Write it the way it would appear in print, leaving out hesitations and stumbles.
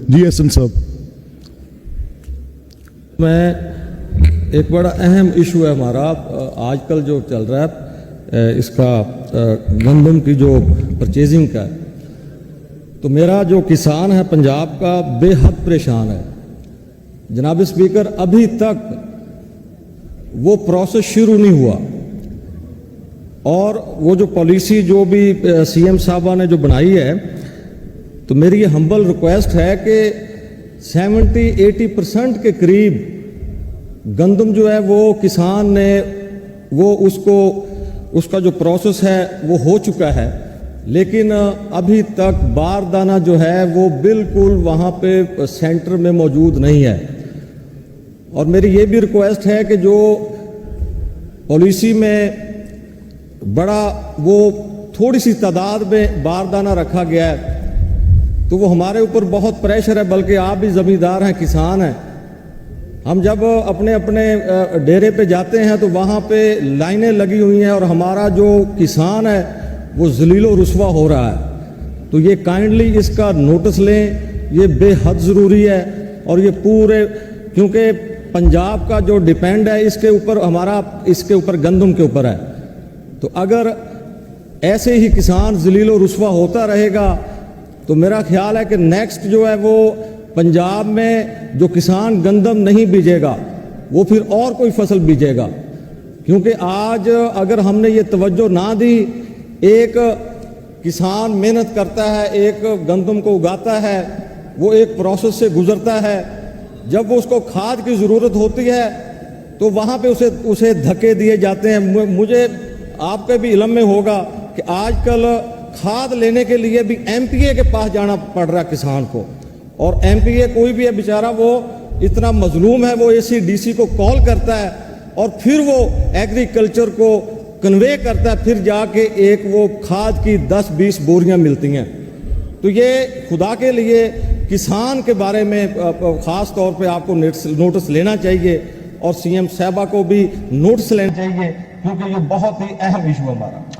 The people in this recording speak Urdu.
جی احسن صاحب، میں ایک بڑا اہم ایشو ہے ہمارا آج کل جو چل رہا ہے اس کا گندم کی جو پرچیزنگ کا ہے، تو میرا جو کسان ہے پنجاب کا بے حد پریشان ہے جناب اسپیکر۔ ابھی تک وہ پروسیس شروع نہیں ہوا، اور وہ جو پالیسی جو بھی سی ایم صاحبہ نے جو بنائی ہے، تو میری یہ ہمبل ریکویسٹ ہے کہ 70-80% کے قریب گندم جو ہے وہ کسان نے وہ اس کا جو پروسیس ہے وہ ہو چکا ہے، لیکن ابھی تک باردانہ جو ہے وہ بالکل وہاں پہ سینٹر میں موجود نہیں ہے۔ اور میری یہ بھی ریکویسٹ ہے کہ جو پالیسی میں بڑا وہ تھوڑی سی تعداد میں باردانہ رکھا گیا ہے، تو وہ ہمارے اوپر بہت پریشر ہے، بلکہ آپ بھی زمیندار ہیں، کسان ہیں۔ ہم جب اپنے ڈیرے پہ جاتے ہیں تو وہاں پہ لائنیں لگی ہوئی ہیں، اور ہمارا جو کسان ہے وہ ذلیل و رسوا ہو رہا ہے۔ تو یہ کائنڈلی اس کا نوٹس لیں، یہ بے حد ضروری ہے۔ اور یہ پورے، کیونکہ پنجاب کا جو ڈیپینڈ ہے اس کے اوپر ہمارا، اس کے اوپر گندم کے اوپر ہے، تو اگر ایسے ہی کسان ذلیل و رسوا ہوتا رہے گا تو میرا خیال ہے کہ نیکسٹ جو ہے وہ پنجاب میں جو کسان گندم نہیں بیجے گا وہ پھر اور کوئی فصل بیجے گا۔ کیونکہ آج اگر ہم نے یہ توجہ نہ دی، ایک کسان محنت کرتا ہے، ایک گندم کو اگاتا ہے، وہ ایک پروسیس سے گزرتا ہے، جب وہ اس کو کھاد کی ضرورت ہوتی ہے تو وہاں پہ اسے دھکے دیے جاتے ہیں۔ مجھے آپ کے بھی علم میں ہوگا کہ آج کل کھاد لینے کے لیے بھی ایم پی اے کے پاس جانا پڑ رہا ہے کسان کو، اور ایم پی اے کوئی بھی ہے بیچارہ وہ اتنا مظلوم ہے، وہ اے سی ڈی سی کو کال کرتا ہے اور پھر وہ ایگریکلچر کو کنوے کرتا ہے، پھر جا کے ایک وہ کھاد کی 10-20 بوریاں ملتی ہیں۔ تو یہ خدا کے لیے کسان کے بارے میں خاص طور پہ آپ کو نوٹس لینا چاہیے، اور سی ایم صاحبہ کو بھی نوٹس لینا چاہیے، کیونکہ یہ بہت ہی اہم ایشو ہے ہمارا۔